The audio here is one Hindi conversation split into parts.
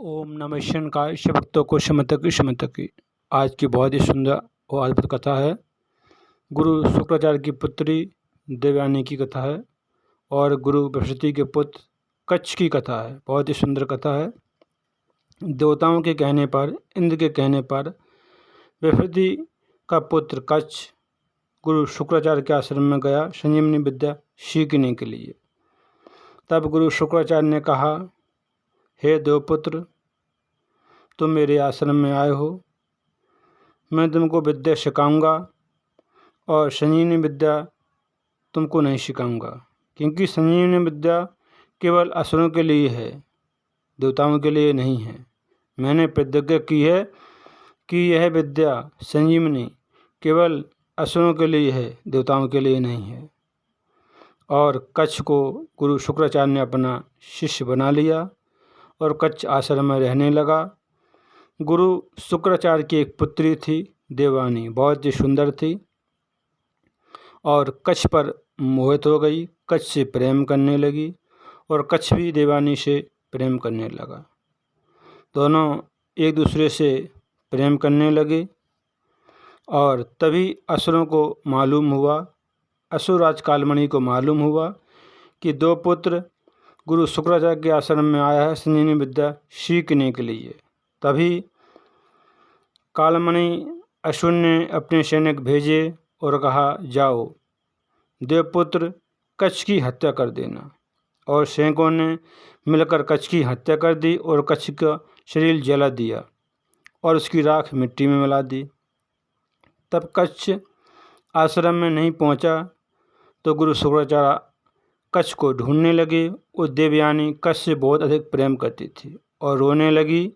ओम नमः शिवाय भक्तों को शमतकी। आज की बहुत ही सुंदर और अद्भुत कथा है। गुरु शुक्राचार्य की पुत्री देवयानी की कथा है और गुरु बृहस्पति के पुत्र कच्छ की कथा है। बहुत ही सुंदर कथा है। देवताओं के कहने पर, इंद्र के कहने पर बृहस्पति का पुत्र कच्छ गुरु शुक्राचार्य के आश्रम में गया संजीवनी विद्या सीखने के लिए। तब गुरु शुक्राचार्य ने कहा, हे देवपुत्र, तुम मेरे आश्रम में आए हो, मैं तुमको विद्या सिखाऊंगा और संजीवनी विद्या तुमको नहीं सिखाऊंगा, क्योंकि संजीवनी विद्या केवल असुरों के लिए है, देवताओं के लिए नहीं है। मैंने प्रतिज्ञा की है कि यह विद्या संजीवनी केवल असुरों के लिए है, देवताओं के लिए नहीं है। और कच्छ को गुरु शुक्राचार्य ने अपना शिष्य बना लिया और कच्छ आश्रम में रहने लगा। गुरु शुक्राचार्य की एक पुत्री थी देवयानी, बहुत ही सुंदर थी और कच्छ पर मोहित हो गई, कच्छ से प्रेम करने लगी और कच्छ भी देवयानी से प्रेम करने लगा। दोनों एक दूसरे से प्रेम करने लगे और तभी असुरों को मालूम हुआ, असुरराज कालमणि को मालूम हुआ कि दो पुत्र गुरु शुक्राचार्य के आश्रम में आया है संजीवनी विद्या सीखने के लिए। तभी कालमणि असुर ने अपने सैनिक भेजे और कहा, जाओ देवपुत्र कच्छ की हत्या कर देना। और सैनिकों ने मिलकर कच्छ की हत्या कर दी और कच्छ का शरीर जला दिया और उसकी राख मिट्टी में मिला दी। तब कच्छ आश्रम में नहीं पहुंचा तो गुरु शुक्राचार्य कच्छ को ढूंढने लगे। उस देवयानी कच्छ से बहुत अधिक प्रेम करती थी और रोने लगी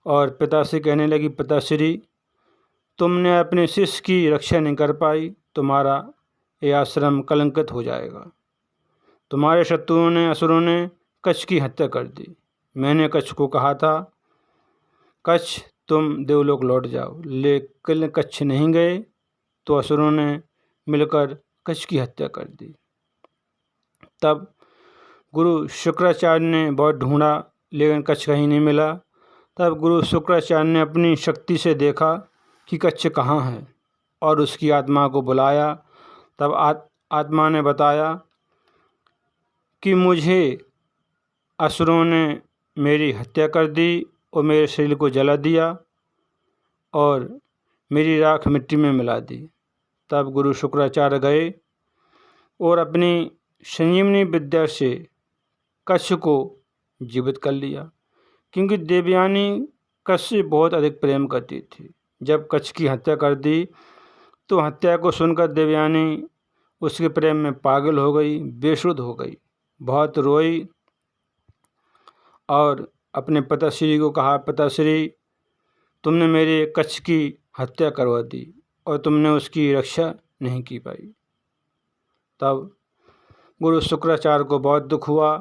और पिता से कहने लगी, पिताश्री, तुमने अपने शिष्य की रक्षा नहीं कर पाई, तुम्हारा ये आश्रम कलंकित हो जाएगा। तुम्हारे शत्रुओं ने, असुरों ने कच्छ की हत्या कर दी। मैंने कच्छ को कहा था, कच्छ तुम देवलोक लौट जाओ, लेकिन कच्छ नहीं गए तो असुरों ने मिलकर कच्छ की हत्या कर दी। तब गुरु शुक्राचार्य ने बहुत ढूंढा लेकिन कच्छ कहीं नहीं मिला। तब गुरु शुक्राचार्य ने अपनी शक्ति से देखा कि कच्छ कहाँ है और उसकी आत्मा को बुलाया। तब आत्मा ने बताया कि मुझे असुरों ने मेरी हत्या कर दी और मेरे शरीर को जला दिया और मेरी राख मिट्टी में मिला दी। तब गुरु शुक्राचार्य गए और अपनी संजीवनी विद्या से कच्छ को जीवित कर लिया, क्योंकि देवयानी कच्छ से बहुत अधिक प्रेम करती थी। जब कच्छ की हत्या कर दी तो हत्या को सुनकर देवयानी उसके प्रेम में पागल हो गई, बेसुध हो गई, बहुत रोई और अपने पिताश्री को कहा, पिताश्री, तुमने मेरे कच्छ की हत्या करवा दी और तुमने उसकी रक्षा नहीं की पाई। तब गुरु शुक्राचार्य को बहुत दुख हुआ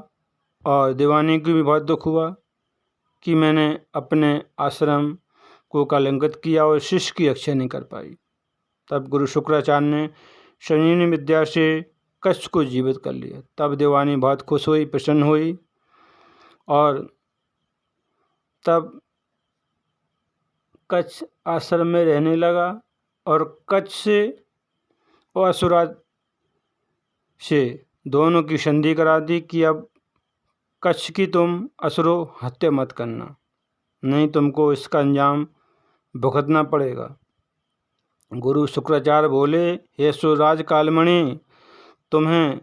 और देवयानी को भी बहुत दुख हुआ कि मैंने अपने आश्रम को कलंकित किया और शिष्य की रक्षा नहीं कर पाई। तब गुरु शुक्राचार्य ने संजीवनी विद्या से कच्छ को जीवित कर लिया। तब देवयानी बहुत खुश हुई, प्रसन्न हुई और तब कच्छ आश्रम में रहने लगा और कच्छ से और असुरराज से दोनों की संधि करा दी कि अब कच्छ की तुम असुरों हत्या मत करना, नहीं तुमको इसका अंजाम भुगतना पड़ेगा। गुरु शुक्राचार्य बोले, हे असुरराज कालमणि, तुम्हें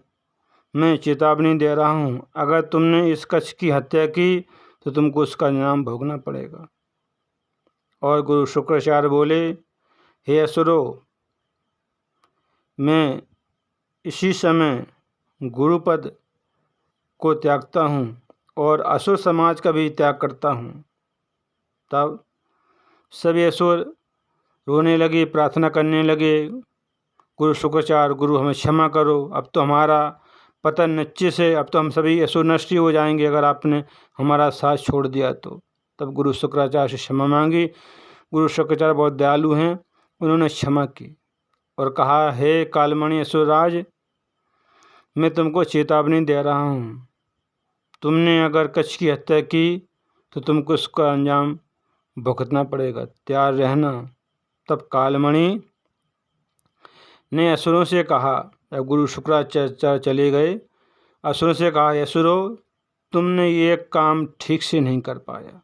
मैं चेतावनी दे रहा हूँ, अगर तुमने इस कच्छ की हत्या की तो तुमको उसका अंजाम भोगना पड़ेगा। और गुरु शुक्राचार्य बोले, हे असुरों, मैं इसी समय गुरुपद को त्यागता हूँ और असुर समाज का भी त्याग करता हूँ। तब सभी असुर रोने लगे, प्रार्थना करने लगे, गुरु शुक्राचार्य, गुरु हमें क्षमा करो, अब तो हमारा पतन निश्चित से, अब तो हम सभी असुर नष्ट हो जाएंगे अगर आपने हमारा साथ छोड़ दिया तो। तब गुरु शुक्राचार्य से क्षमा मांगी। गुरु शुक्राचार्य बहुत दयालु हैं, उन्होंने क्षमा की और कहा, हे कालमणि असुरराज, मैं तुमको चेतावनी दे रहा हूँ, तुमने अगर कच्छ की हत्या की तो तुमको उसका अंजाम भुगतना पड़ेगा, तैयार रहना। तब कालमणि ने असुरों से कहा, जब गुरु शुक्राचार्य चले गए, असुरों से कहा, असुरों, तुमने ये काम ठीक से नहीं कर पाया।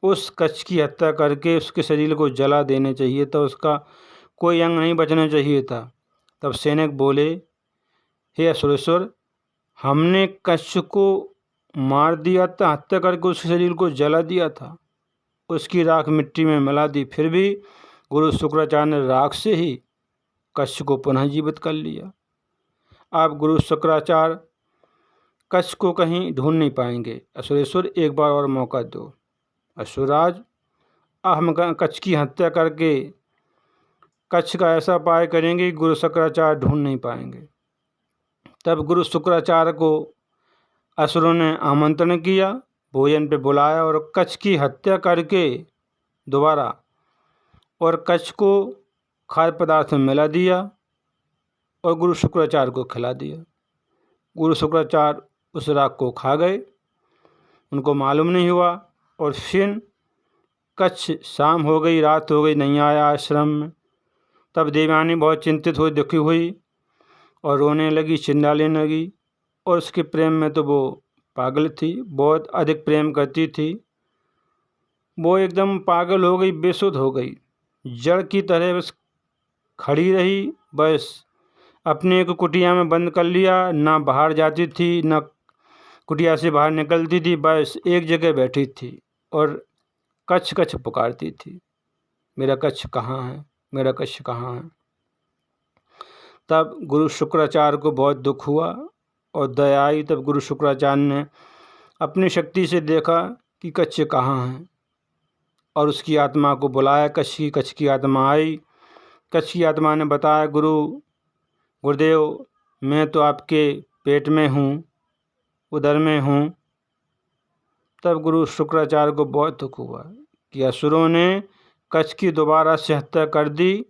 उस कच्छ की हत्या करके उसके शरीर को जला देने चाहिए था, उसका कोई अंग नहीं बचना चाहिए था। तब सैनिक बोले, हे असुरेश्वर, हमने कच्छ को मार दिया था, हत्या करके उसके शरीर को जला दिया था, उसकी राख मिट्टी में मिला दी, फिर भी गुरु शुक्राचार्य ने राख से ही कच्छ को पुनः जीवित कर लिया। आप गुरु शुक्राचार्य कच्छ को कहीं ढूंढ नहीं पाएंगे। असुरेश्वर, एक बार और मौका दो। असुरराज, हम कच्छ की हत्या करके कच्छ का ऐसा उपाय करेंगे कि गुरु शुक्राचार्य ढूंढ नहीं पाएंगे। तब गुरु शुक्राचार्य को असुरों ने आमंत्रण किया, भोजन पे बुलाया और कच्छ की हत्या करके दोबारा और कच्छ को खाद्य पदार्थ में मिला दिया और गुरु शुक्राचार्य को खिला दिया। गुरु शुक्राचार्य उस राख को खा गए, उनको मालूम नहीं हुआ। और फिर कच्छ शाम हो गई, रात हो गई, नहीं आया आश्रम में। तब देवयानी बहुत चिंतित हुई, दुखी हुई और रोने लगी, चिल्लाने लगी। और उसके प्रेम में तो वो पागल थी, बहुत अधिक प्रेम करती थी। वो एकदम पागल हो गई, बेसुध हो गई, जड़ की तरह बस खड़ी रही। बस अपने एक कुटिया में बंद कर लिया, ना बाहर जाती थी, ना कुटिया से बाहर निकलती थी, बस एक जगह बैठी थी और कच्छ कच्छ पुकारती थी, मेरा कच्छ कहाँ है, मेरा कच्छ कहाँ है। तब गुरु शुक्राचार्य को बहुत दुख हुआ और दया आई। तब गुरु शुक्राचार्य ने अपनी शक्ति से देखा कि कच्छ कहाँ है और उसकी आत्मा को बुलाया। कच्छ की आत्मा आई। कच्छ की आत्मा ने बताया, गुरुदेव, मैं तो आपके पेट में हूँ, उदर में हूँ। तब गुरु शुक्राचार्य को बहुत दुख हुआ कि असुरों ने कच्छ की दोबारा से हत्या कर दी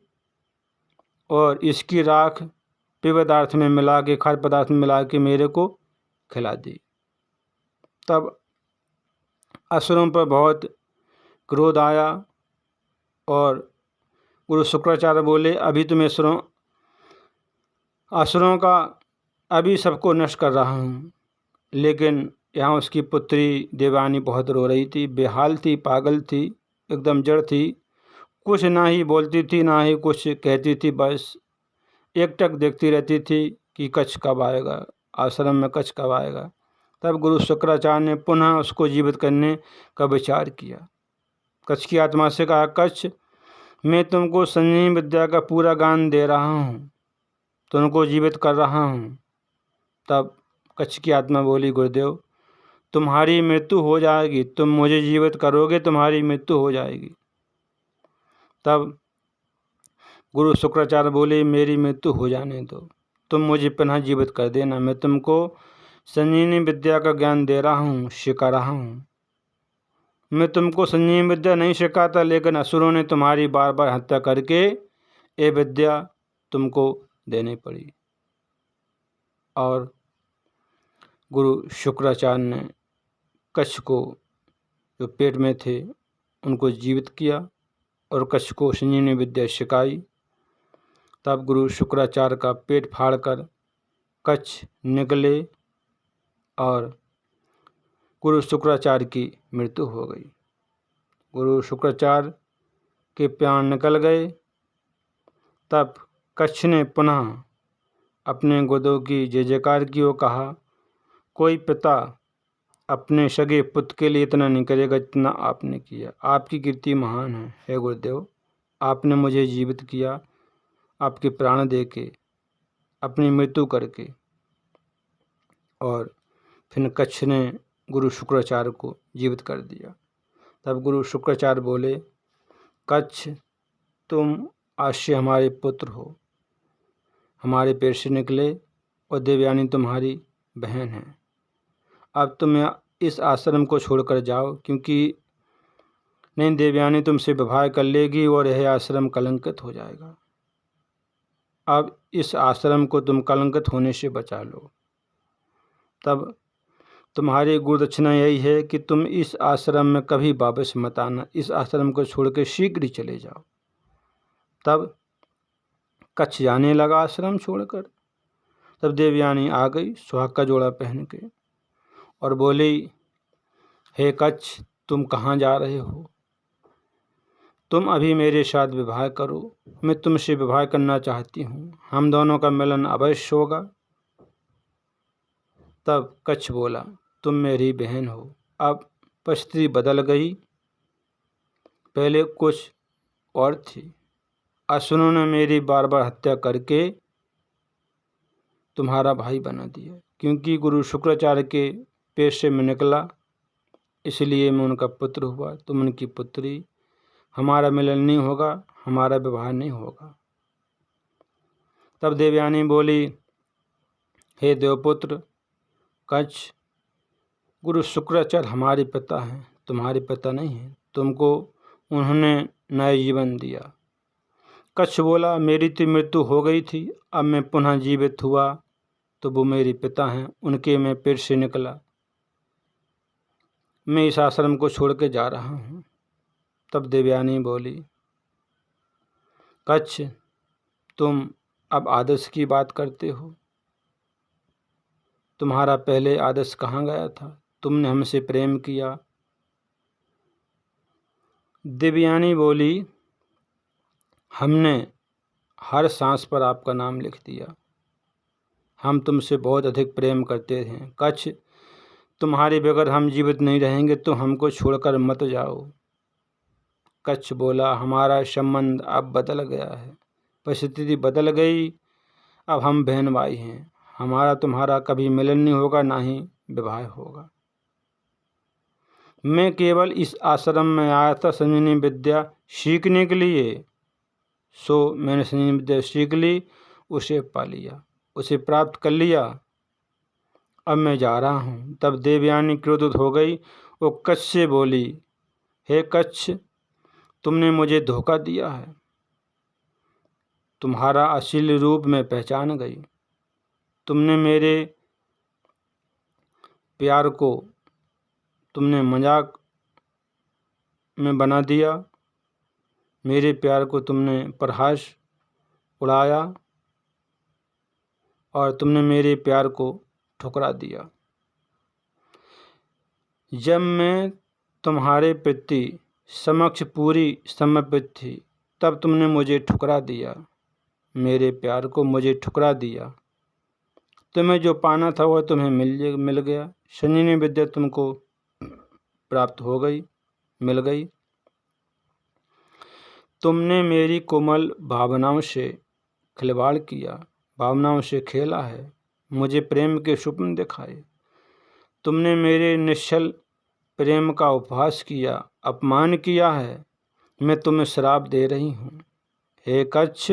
और इसकी राख पेय पदार्थ में मिला के, खाद्य पदार्थ में मिला के मेरे को खिला दी। तब असुरों पर बहुत क्रोध आया और गुरु शुक्राचार्य बोले, अभी तो मैं असुरों का अभी सबको नष्ट कर रहा हूँ। लेकिन यहाँ उसकी पुत्री देवयानी बहुत रो रही थी, बेहाल थी, पागल थी, एकदम जड़ थी, कुछ ना ही बोलती थी ना ही कुछ कहती थी, बस एकटक देखती रहती थी कि कच्छ कब आएगा, आश्रम में कच्छ कब आएगा। तब गुरु शुक्राचार्य ने पुनः उसको जीवित करने का विचार किया। कच्छ की आत्मा से कहा, कच्छ, मैं तुमको संजीवनी विद्या का पूरा ज्ञान दे रहा हूँ, तुमको जीवित कर रहा हूँ। तब कच्छ की आत्मा बोली, गुरुदेव, तुम्हारी मृत्यु हो जाएगी, तुम मुझे जीवित करोगे, तुम्हारी मृत्यु हो जाएगी। तब गुरु शुक्राचार्य बोले, मेरी मृत्यु हो जाने दो, तुम मुझे पुनः जीवित कर देना, मैं तुमको संजीवनी विद्या का ज्ञान दे रहा हूँ, सिखा रहा हूँ। मैं तुमको संजीवनी विद्या नहीं सिखाता, लेकिन असुरों ने तुम्हारी बार बार हत्या करके ये विद्या तुमको देनी पड़ी। और गुरु शुक्राचार्य ने कच्छ को, जो पेट में थे, उनको जीवित किया और कच्छ को संजीवनी विद्या सिखाई। तब गुरु शुक्राचार्य का पेट फाड़कर कच्छ निकले और गुरु शुक्राचार्य की मृत्यु हो गई। गुरु शुक्राचार्य के प्राण निकल गए। तब कच्छ ने पुनः अपने गुरुदेव की जय जयकार की और कहा, कोई पिता अपने सगे पुत्र के लिए इतना नहीं करेगा जितना आपने किया, आपकी कीर्ति महान है। हे गुरुदेव, आपने मुझे जीवित किया, आपके प्राण दे के, अपनी मृत्यु करके। और फिर कच्छ ने गुरु शुक्राचार्य को जीवित कर दिया। तब गुरु शुक्राचार्य बोले, कच्छ, तुम आज से हमारे पुत्र हो, हमारे पेट से निकले और देवयानी तुम्हारी बहन है। अब तुम इस आश्रम को छोड़कर जाओ, क्योंकि नहीं देवयानी तुमसे विवाह कर लेगी और यह आश्रम कलंकित हो जाएगा। अब इस आश्रम को तुम कलंकित होने से बचा लो। तब तुम्हारी गुरुदक्षिणा यही है कि तुम इस आश्रम में कभी वापस मत आना, इस आश्रम को छोड़ के शीघ्र ही चले जाओ। तब कच्छ जाने लगा आश्रम छोड़कर। तब देवयानी आ गई सुहाग का जोड़ा पहन के और बोली, हे कच्छ, तुम कहाँ जा रहे हो? तुम अभी मेरे साथ विवाह करो, मैं तुमसे विवाह करना चाहती हूँ, हम दोनों का मिलन अवश्य होगा। तब कच्छ बोला, तुम मेरी बहन हो। अब परिस्थिति बदल गई, पहले कुछ और थी। असुरों ने मेरी बार बार हत्या करके तुम्हारा भाई बना दिया, क्योंकि गुरु शुक्राचार्य के पेट से मैं निकला, इसलिए मैं उनका पुत्र हुआ, तुम उनकी पुत्री। हमारा मिलन नहीं होगा, हमारा विवाह नहीं होगा। तब देवयानी बोली, हे देवपुत्र कच्छ, गुरु शुक्राचार्य हमारे पिता हैं, तुम्हारे पिता नहीं हैं। तुमको उन्होंने नया जीवन दिया। कच्छ बोला, मेरी तो मृत्यु हो गई थी, अब मैं पुनः जीवित हुआ तो वो मेरे पिता हैं, उनके मैं पेट से निकला। मैं इस आश्रम को छोड़ के जा रहा हूँ। तब देवयानी बोली, कच्छ, तुम अब आदर्श की बात करते हो? तुम्हारा पहले आदर्श कहाँ गया था? तुमने हमसे प्रेम किया। देवयानी बोली, हमने हर सांस पर आपका नाम लिख दिया, हम तुमसे बहुत अधिक प्रेम करते हैं। कच्छ, तुम्हारे बगैर हम जीवित नहीं रहेंगे, तो हमको छोड़कर मत जाओ। कच्छ बोला, हमारा संबंध अब बदल गया है, परिस्थिति बदल गई, अब हम बहन भाई हैं, हमारा तुम्हारा कभी मिलन नहीं होगा, ना ही विवाह होगा। मैं केवल इस आश्रम में आया था संजीवनी विद्या सीखने के लिए, सो मैंने संजीवनी विद्या सीख ली, उसे पा लिया, उसे प्राप्त कर लिया, अब मैं जा रहा हूँ। तब देवयानी क्रोधित हो गई, वो कच्छ से बोली, हे कच्छ, तुमने मुझे धोखा दिया है, तुम्हारा असली रूप मैं पहचान गई, तुमने मेरे प्यार को तुमने मजाक में बना दिया, मेरे प्यार को तुमने प्रहास उड़ाया और तुमने मेरे प्यार को ठुकरा दिया। जब मैं तुम्हारे प्रति समक्ष पूरी समर्पित थी, तब तुमने मुझे ठुकरा दिया, मेरे प्यार को मुझे ठुकरा दिया। तुम्हें जो पाना था वह तुम्हें मिल गया, संजीवनी विद्या तुमको प्राप्त हो गई, मिल गई। तुमने मेरी कोमल भावनाओं से खिलवाड़ किया, भावनाओं से खेला है, मुझे प्रेम के स्वप्न दिखाए, तुमने मेरे निश्चल प्रेम का उपहास किया, अपमान किया है, मैं तुम्हें श्राप दे रही हूँ। हे कच्छ,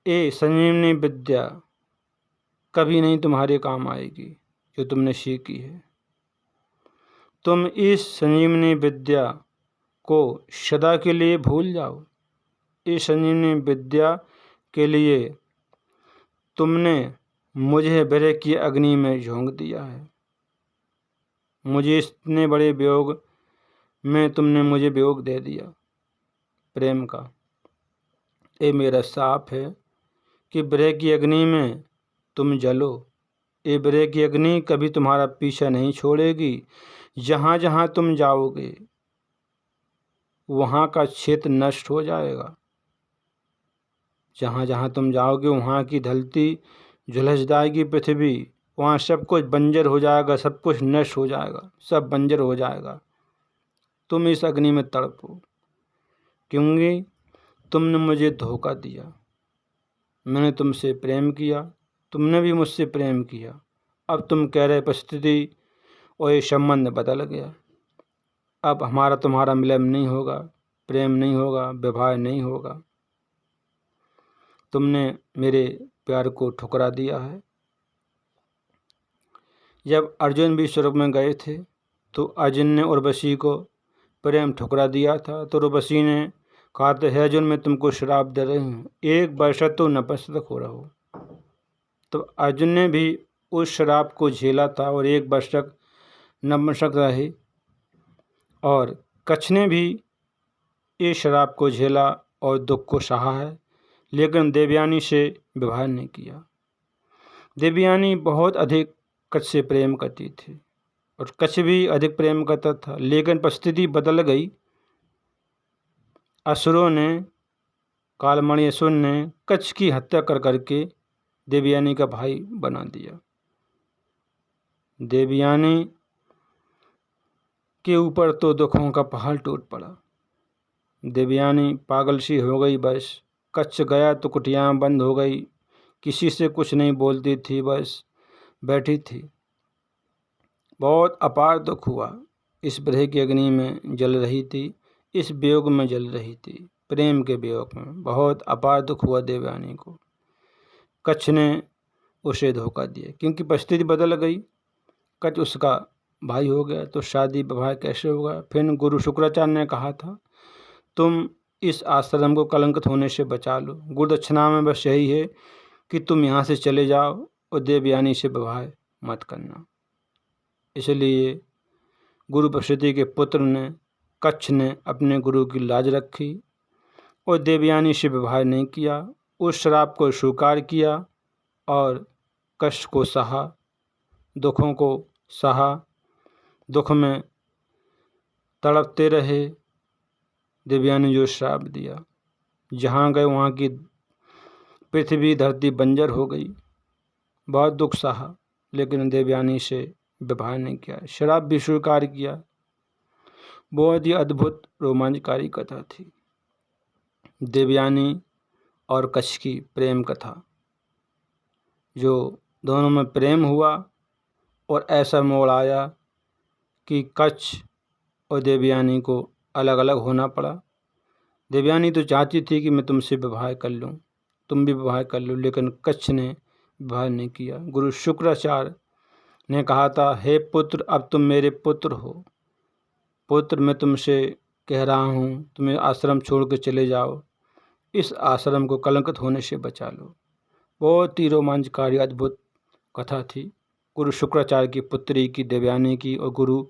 ये संजीवनी विद्या कभी नहीं तुम्हारे काम आएगी जो तुमने सीखी है। तुम इस संजीवनी विद्या को सदा के लिए भूल जाओ। इस संजीवनी विद्या के लिए तुमने मुझे विरह की अग्नि में झोंक दिया है, मुझे इतने बड़े वियोग में तुमने मुझे वियोग दे दिया प्रेम का। ये मेरा साप है कि विरह की अग्नि में तुम जलो। ये विरह की अग्नि कभी तुम्हारा पीछा नहीं छोड़ेगी, जहाँ जहाँ तुम जाओगे वहाँ का क्षेत्र नष्ट हो जाएगा, जहाँ जहाँ तुम जाओगे वहाँ की धरती झुलस जाएगी, पृथ्वी, वहाँ सब कुछ बंजर हो जाएगा, सब कुछ नष्ट हो जाएगा, सब बंजर हो जाएगा। तुम इस अग्नि में तड़पो, क्योंकि तुमने मुझे धोखा दिया। मैंने तुमसे प्रेम किया, तुमने भी मुझसे प्रेम किया, अब तुम कह रहे परिस्थिति और ये संबंध बदल गया, अब हमारा तुम्हारा मिलन नहीं होगा, प्रेम नहीं होगा, विवाह नहीं होगा, तुमने मेरे प्यार को ठुकरा दिया है। जब अर्जुन भी स्वर्ग में गए थे तो अर्जुन ने उर्वशी को प्रेम ठुकरा दिया था, तो उर्वशी ने कहा था, हे अर्जुन, मैं तुमको श्राप दे रही हूँ, 1 वर्ष तो नपुंसक हो रहो। तो अर्जुन ने भी उस श्राप को झेला था और 1 वर्ष तक नपुंसक रहे। और कच्छ ने भी इस श्राप को झेला और दुख को सहा है, लेकिन देवयानी से विवाह नहीं किया। देवयानी बहुत अधिक कच्छ से प्रेम करती थी और कच्छ भी अधिक प्रेम करता था, लेकिन परिस्थिति बदल गई। असुरों ने, कालमणि असुर ने कच्छ की हत्या कर करके देवयानी का भाई बना दिया। देवयानी के ऊपर तो दुखों का पहाड़ टूट पड़ा। देवयानी पागल सी हो गई। बस कच्छ गया तो कुटिया बंद हो गई, किसी से कुछ नहीं बोलती थी, बस बैठी थी। बहुत अपार दुख हुआ। इस विरह की अग्नि में जल रही थी, इस वियोग में जल रही थी, प्रेम के वियोग में बहुत अपार दुख हुआ देवयानी को। कच्छ ने उसे धोखा दिया, क्योंकि परिस्थिति बदल गई। कच्छ उसका भाई हो गया तो शादी विवाह कैसे होगा। फिर गुरु शुक्राचार्य ने कहा था, तुम इस आश्रम को कलंकित होने से बचा लो। गुरुदक्षिणा में बस यही है कि तुम यहाँ से चले जाओ और देवयानी से विवाह मत करना। इसलिए गुरु बृहस्पति के पुत्र ने, कच्छ ने अपने गुरु की लाज रखी और देवयानी से विवाह नहीं किया। उस श्राप को स्वीकार किया और कष्ट को सहा, दुखों को सहा, दुख में तड़पते रहे। देवयानी जो श्राप दिया, जहाँ गए वहाँ की पृथ्वी धरती बंजर हो गई। बहुत दुख सहा, लेकिन देवयानी से विवाह नहीं किया, श्राप भी स्वीकार किया। बहुत ही अद्भुत रोमांचकारी कथा थी देवयानी और कच्छ की प्रेम कथा, जो दोनों में प्रेम हुआ और ऐसा मोड़ आया कि कच्छ और देवयानी को अलग अलग होना पड़ा। देवयानी तो चाहती थी कि मैं तुमसे विवाह कर लूँ, तुम भी विवाह कर लो, लेकिन कच्छ ने विवाह नहीं किया। गुरु शुक्राचार्य ने कहा था, हे पुत्र, अब तुम मेरे पुत्र हो। पुत्र, मैं तुमसे कह रहा हूँ, तुम्हें आश्रम छोड़ के चले जाओ, इस आश्रम को कलंकित होने से बचा लो। बहुत ही रोमांचकारी अद्भुत कथा थी गुरु शुक्राचार्य की पुत्री की, देवयानी की, और गुरु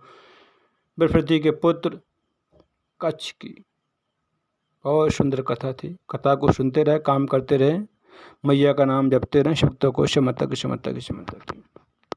बृहस्पति के पुत्र कच्छ की। बहुत सुंदर कथा थी। कथा को सुनते रहे, काम करते रहे, मैया का नाम जपते रहे, शक्तों को समर्थक समर्थक समर्थक।